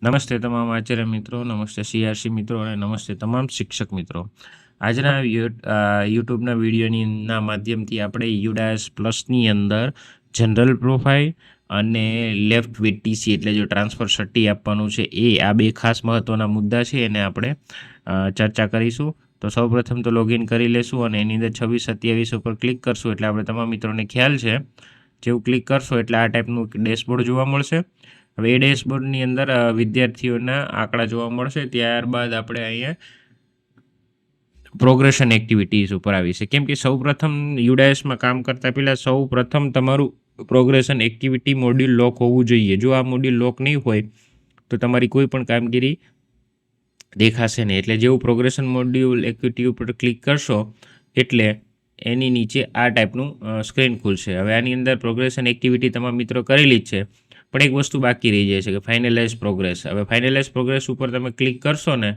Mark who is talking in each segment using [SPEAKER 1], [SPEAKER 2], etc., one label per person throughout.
[SPEAKER 1] નમસ્તે તમામ આચાર્ય મિત્રો, નમસ્તે સીઆરસી મિત્રો અને નમસ્તે તમામ શિક્ષક મિત્રો. આજના યુટ્યુબના વિડીયોના માધ્યમથી આપણે યુડાયસ પ્લસની અંદર જનરલ પ્રોફાઇલ અને લેફ્ટ વિથ ટીસી એટલે જો ટ્રાન્સફર સટ્ટી આપવાનું છે આ બે ખાસ મહત્ત્વના મુદ્દા છે એને આપણે ચર્ચા કરીશું. તો સૌપ્રથમ તો લોગિન કરી લેશું અને એની અંદર 26-27 ઉપર ક્લિક કરશું એટલે આપણે તમામ મિત્રોને ખ્યાલ છે. જેવું ક્લિક કરશો એટલે આ ટાઈપનું ડેશબોર્ડ જોવા મળશે. હવે એ ડેશબોર્ડની અંદર વિદ્યાર્થીઓના આંકડા જોવા મળશે. ત્યારબાદ આપણે અહીંયા પ્રોગ્રેશન એક્ટિવિટીઝ ઉપર આવી છે. કેમ કે સૌપ્રથમ યુડાયસમાં કામ કરતાં પહેલાં સૌપ્રથમ તમારું પ્રોગ્રેશન એક્ટિવિટી મોડ્યુલ લોક હોવું જોઈએ. જો આ મોડ્યુલ લોક નહીં હોય તો તમારી કોઈ પણ કામગીરી દેખાશે નહીં. એટલે જેવું પ્રોગ્રેશન મોડ્યુલ એક્ટિવિટી ઉપર ક્લિક કરશો એટલે એની નીચે આ ટાઈપનું સ્ક્રીન ખુલશે. હવે આની અંદર પ્રોગ્રેશન એક્ટિવિટી તમામ મિત્રો કરેલી જ છે, પણ એક વસ્તુ બાકી રહી જાય છે કે ફાઇનલાઇઝ પ્રોગ્રેસ. હવે ફાઇનલાઇઝ પ્રોગ્રેસ ઉપર તમે ક્લિક કરશો ને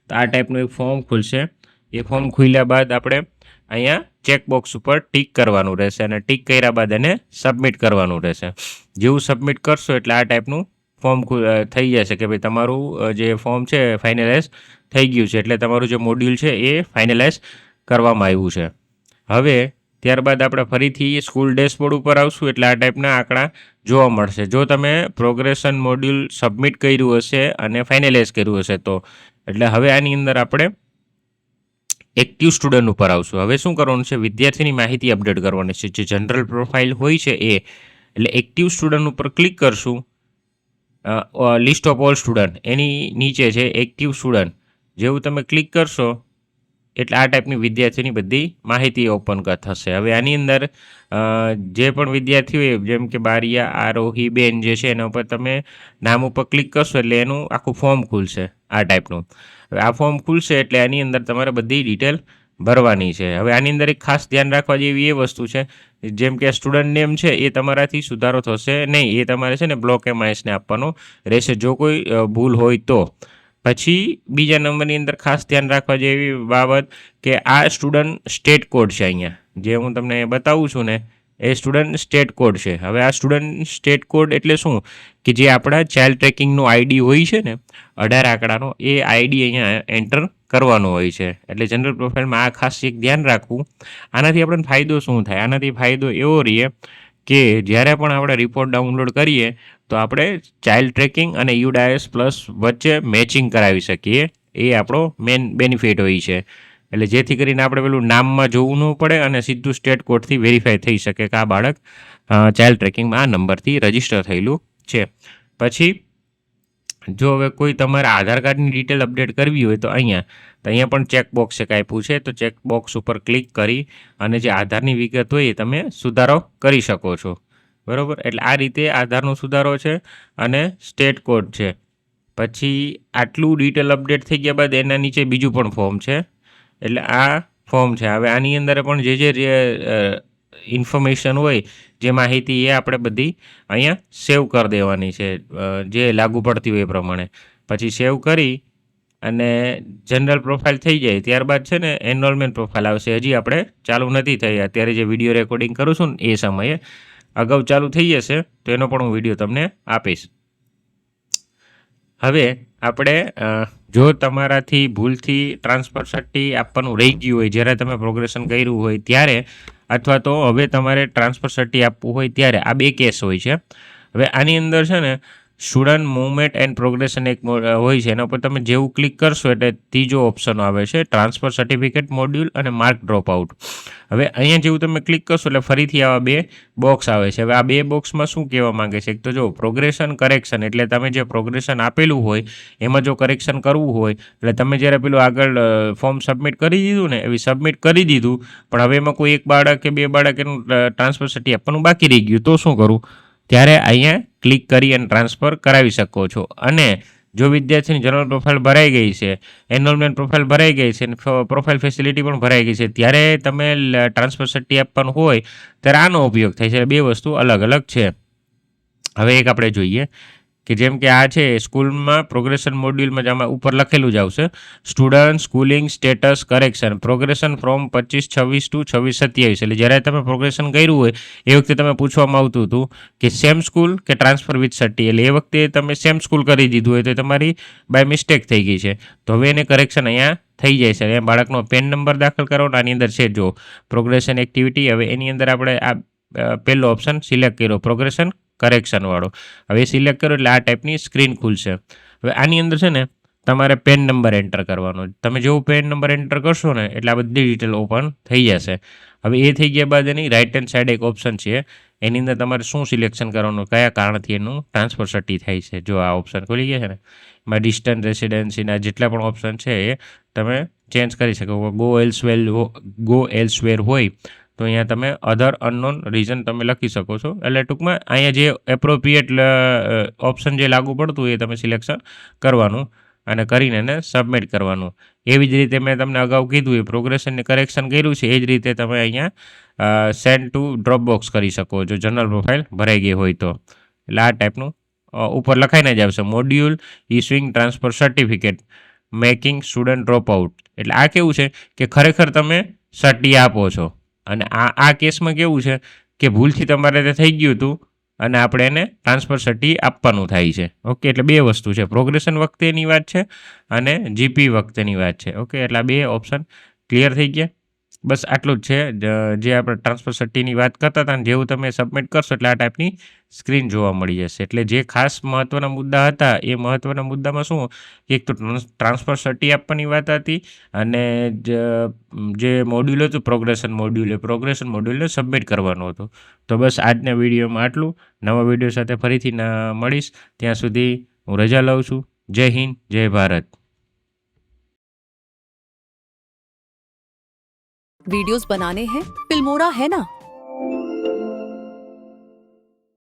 [SPEAKER 1] તો આ ટાઈપનું એક ફોર્મ ખુલશે. એ ફોર્મ ખુલ્યા બાદ આપણે અહીંયા ચેકબોક્સ ઉપર ટીક કરવાનું રહેશે અને ટીક કર્યા બાદ એને સબમિટ કરવાનું રહેશે. જેવું સબમિટ કરશો એટલે આ ટાઈપનું ફોર્મ થઈ જશે કે ભાઈ તમારું જે ફોર્મ છે ફાઇનલાઇઝ થઈ ગયું છે, એટલે તમારું જે મોડ્યુલ છે એ ફાઇનલાઇઝ કરવામાં આવ્યું છે. હવે ત્યારબાદ આપણે ફરીથી સ્કૂલ ડેશબોર્ડ ઉપર આવશું એટલે આ ટાઈપના આંકડા જોવા મળશે. જો તમે પ્રોગ્રેશન મોડ્યુલ સબમિટ કર્યું હશે અને ફાઇનલાઇઝ કર્યું હશે તો. એટલે હવે આની અંદર આપણે એક્ટિવ સ્ટુડન્ટ ઉપર આવશું. હવે શું કરવાનું છે, વિદ્યાર્થીની માહિતી અપડેટ કરવાની છે. જે જનરલ પ્રોફાઇલ હોય છે એટલે એક્ટિવ સ્ટુડન્ટ ઉપર ક્લિક કરશું. લિસ્ટ ઓફ ઓલ સ્ટુડન્ટ એની નીચે છે એક્ટિવ સ્ટુડન્ટ. જેવું તમે ક્લિક કરશો એટલે આ ટાઈપની વિદ્યાર્થીની બધી માહિતી ઓપન થશે. હવે આની અંદર જે પણ વિદ્યાર્થી હોય જેમ કે બારિયા આરોહી બેન જે છે એના ઉપર તમે નામ ઉપર ક્લિક કરશો એટલે એનું આખું ફોર્મ ખુલશે આ ટાઈપનું. હવે આ ફોર્મ ખુલશે એટલે આની અંદર તમારે બધી ડિટેલ ભરવાની છે. હવે આની અંદર એક ખાસ ધ્યાન રાખવા જેવી એ વસ્તુ છે, જેમ કે સ્ટુડન્ટ નેમ છે એ તમારાથી સુધારો થશે નહીં. એ તમારે છે ને બ્લોક એમઆઈએસને આપવાનો રહેશે જો કોઈ ભૂલ હોય તો. પછી બીજા નંબરની અંદર ખાસ ધ્યાન રાખવા જેવી બાબત કે આ સ્ટુડન્ટ સ્ટેટ કોડ છે. અહીંયા જે હું તમને બતાવું છું ને એ સ્ટુડન્ટ સ્ટેટ કોડ છે. હવે આ સ્ટુડન્ટ સ્ટેટ કોડ એટલે શું કે જે આપણા ચાઇલ્ડ ટ્રેકિંગનો આઈડી હોય છે ને 18 આંકડાનો, એ આઈડી અહીંયા એન્ટર કરવાનો હોય છે. એટલે જનરલ પ્રોફાઇલમાં આ ખાસ એક ધ્યાન રાખવું. આનાથી આપણને ફાયદો શું થાય? આનાથી ફાયદો એવો રહે કે જ્યારે પણ આપણે રિપોર્ટ ડાઉનલોડ કરીએ તો આપણે ચાઇલ્ડ ટ્રેકિંગ અને યુડાયસ પ્લસ વચ્ચે મેચિંગ કરાવી શકીએ. એ આપણો મેન બેનિફિટ હોય છે. એટલે જેથી કરીને આપણે પેલું નામમાં જોવું ન પડે અને સીધું સ્ટેટ કોડથી વેરીફાઈ થઈ શકે કે આ બાળક ચાઇલ્ડ ટ્રેકિંગમાં આ નંબરથી રજિસ્ટર થયેલું છે. પછી જો હવે કોઈ તમારે આધાર કાર્ડની ડિટેલ અપડેટ કરવી હોય તો અહીંયા પણ ચેકબોક્સ એક આપ્યું છે. તો ચેકબોક્સ ઉપર ક્લિક કરી અને જે આધારની વિગત હોય એ તમે સુધારો કરી શકો છો. બરાબર, એટલે આ રીતે આધારનો સુધારો છે અને સ્ટેટ કોડ છે. પછી આટલું ડિટેલ અપડેટ થઈ ગયા બાદ એના નીચે બીજું પણ ફોર્મ છે. એટલે આ ફોર્મ છે. હવે આની અંદર પણ જે ઇન્ફોર્મેશન હોય, જે માહિતી એ આપણે બધી અહીંયા સેવ કરી દેવાની છે જે લાગુ પડતી હોય એ પ્રમાણે. પછી સેવ કરી અને જનરલ પ્રોફાઇલ થઈ જાય ત્યારબાદ છે ને એનરોલમેન્ટ પ્રોફાઇલ આવશે. હજી આપણે ચાલુ નથી થઈ, અત્યારે જે વિડીયો રેકોર્ડિંગ કરું છું ને એ સમયે. અગાઉ ચાલુ થઈ જશે તો એનો પણ હું વિડીયો તમને આપીશ. હવે આપણે જો તમારાથી ભૂલથી ટ્રાન્સફર સટ્ટી આપવાનું રહી ગયું હોય જ્યારે તમે પ્રોગ્રેશન કર્યું હોય ત્યારે, અથવા તો હવે તમારે ટ્રાન્સફર સટ્ટી આપવું હોય ત્યારે, આ બે કેસ હોય છે. હવે આની અંદર છે ને સ્ટુડન્ટ મૂવમેન્ટ એન્ડ પ્રોગ્રેશન એક હોય છે. એના ઉપર તમે જેવું ક્લિક કરશો એટલે ત્રીજો ઓપ્શન આવે છે ટ્રાન્સફર સર્ટિફિકેટ મોડ્યુલ અને માર્ક ડ્રોપ આઉટ. હવે અહીંયા જેવું તમે ક્લિક કરશો એટલે ફરીથી આવા બે બોક્સ આવે છે. હવે આ બે બોક્સમાં શું કહેવા માંગે છે? એક તો જો પ્રોગ્રેશન કરેક્શન, એટલે તમે જે પ્રોગ્રેશન આપેલું હોય એમાં જો કરેક્શન કરવું હોય એટલે તમે જ્યારે પેલું આગળ ફોર્મ સબમિટ કરી દીધું ને એવી સબમિટ કરી દીધું, પણ હવે એમાં કોઈ એક બાળક કે બે બાળક એનું ટ્રાન્સફર સર્ટી આપવાનું બાકી રહી ગયું તો શું કરું? ત્યારે અહીંયા ક્લિક કરી અને ટ્રાન્સફર કરાવી શકો છો. અને જો વિદ્યાર્થીની જનરલ પ્રોફાઇલ ભરાઈ ગઈ છે, એનરોલમેન્ટ પ્રોફાઇલ ભરાઈ ગઈ છે અને પ્રોફાઇલ ફેસિલિટી પણ ભરાઈ ગઈ છે, ત્યારે તમે ટ્રાન્સફર સટ્ટી આપવાનું હોય ત્યારે આનો ઉપયોગ થાય છે. બે વસ્તુ અલગ અલગ છે. હવે એક આપણે જોઈએ કે જેમ કે આ છે સ્કૂલમાં પ્રોગ્રેશન મોડ્યુલમાં જ આમાં ઉપર લખેલું જ આવશે, student schooling status correction progression from 25-26 to 26-27. એટલે જ્યારે તમે પ્રોગ્રેશન કર્યું હોય એ વખતે તમે પૂછવામાં આવતું હતું કે સેમ સ્કૂલ કે ટ્રાન્સફર વિથ સર્ટી, એટલે એ વખતે તમે સેમ સ્કૂલ કરી દીધું હોય તો તમારી બાય મિસ્ટેક થઈ ગઈ છે, તો હવે એને કરેક્શન અહીંયા થઈ જાય છે. અહીંયા બાળકનો પેન નંબર દાખલ કરવાનો, આની અંદર છે જો પ્રોગ્રેશન એક્ટિવિટી. હવે એની અંદર આપણે આ પહેલો ઓપ્શન સિલેક્ટ કર્યો પ્રોગ્રેશન કરેક્શનવાળો. હવે સિલેક્ટ કરો એટલે આ ટાઈપની સ્ક્રીન ખુલશે. હવે આની અંદર છે ને તમારે પેન નંબર એન્ટર કરવાનો. તમે જેવું પેન નંબર એન્ટર કરશો ને એટલે આ બધી ડિટેલ ઓપન થઈ જશે. હવે એ થઈ ગયા બાદ એની રાઇટ હેન્ડ સાઈડ એક ઓપ્શન છે, એની અંદર તમારે શું સિલેક્શન કરવાનું, કયા કારણથી એનું ટ્રાન્સફર સર્ટી થાય છે. જો આ ઓપ્શન ખુલી ગયા છે ને, એમાં ડિસ્ટન્સ રેસિડેન્સીના જેટલા પણ ઓપ્શન છે એ તમે ચેન્જ કરી શકો. ગો એલ્સવેર હોય તો અહીંયા તમે અધર અનનોન રીઝન તમે લખી શકો છો. એટલે ટૂંકમાં અહીંયા જે એપ્રોપ્રિએટ ઓપ્શન જે લાગુ પડતું હોય એ તમે સિલેક્શન કરવાનું અને કરીને એને સબમિટ કરવાનું. એવી જ રીતે મેં તમને અગાઉ કીધું એ પ્રોગ્રેશનને કરેક્શન કર્યું છે એ જ રીતે તમે અહીંયા સેન્ડ ટુ ડ્રોપબોક્સ કરી શકો જો જનરલ પ્રોફાઇલ ભરાઈ ગઈ હોય તો. એટલે આ ટાઈપનું ઉપર લખાઈને જ આવશે, module issuing transfer certificate making student drop out. એટલે આ કેવું છે કે ખરેખર તમે સર્ટી આપો છો, અને આ કેસમાં કેવું છે કે ભૂલથી તમારે તે થઈ ગયું હતું અને આપણે એને ટ્રાન્સફર સર્ટી આપવાનું થાય છે. ઓકે, એટલે બે વસ્તુ છે, પ્રોગ્રેશન વખતેની વાત છે અને જીપી વખતેની વાત છે. ઓકે, એટલે આ બે ઓપ્શન ક્લિયર થઈ ગયા. બસ આટલું જ છે જે આપણે ટ્રાન્સફર સર્ટીની વાત કરતા હતા, અને જેવું તમે સબમિટ કરશો એટલે આ ટાઈપની સ્ક્રીન જોવા મળી જશે. એટલે જે ખાસ મહત્ત્વના મુદ્દા હતા એ મહત્ત્વના મુદ્દામાં શું, એક તો ટ્રાન્સફર સર્ટી આપવાની વાત હતી, અને જે મોડ્યુલ હતું પ્રોગ્રેશન મોડ્યુલને સબમિટ કરવાનું હતું. તો બસ આજના વિડીયોમાં આટલું. નવા વિડીયો સાથે ફરીથી મળીશ, ત્યાં સુધી હું રજા લઉં છું. જય હિન્દ, જય ભારત.
[SPEAKER 2] वीडियोस बनाने हैं, फिल्मोरा है ना।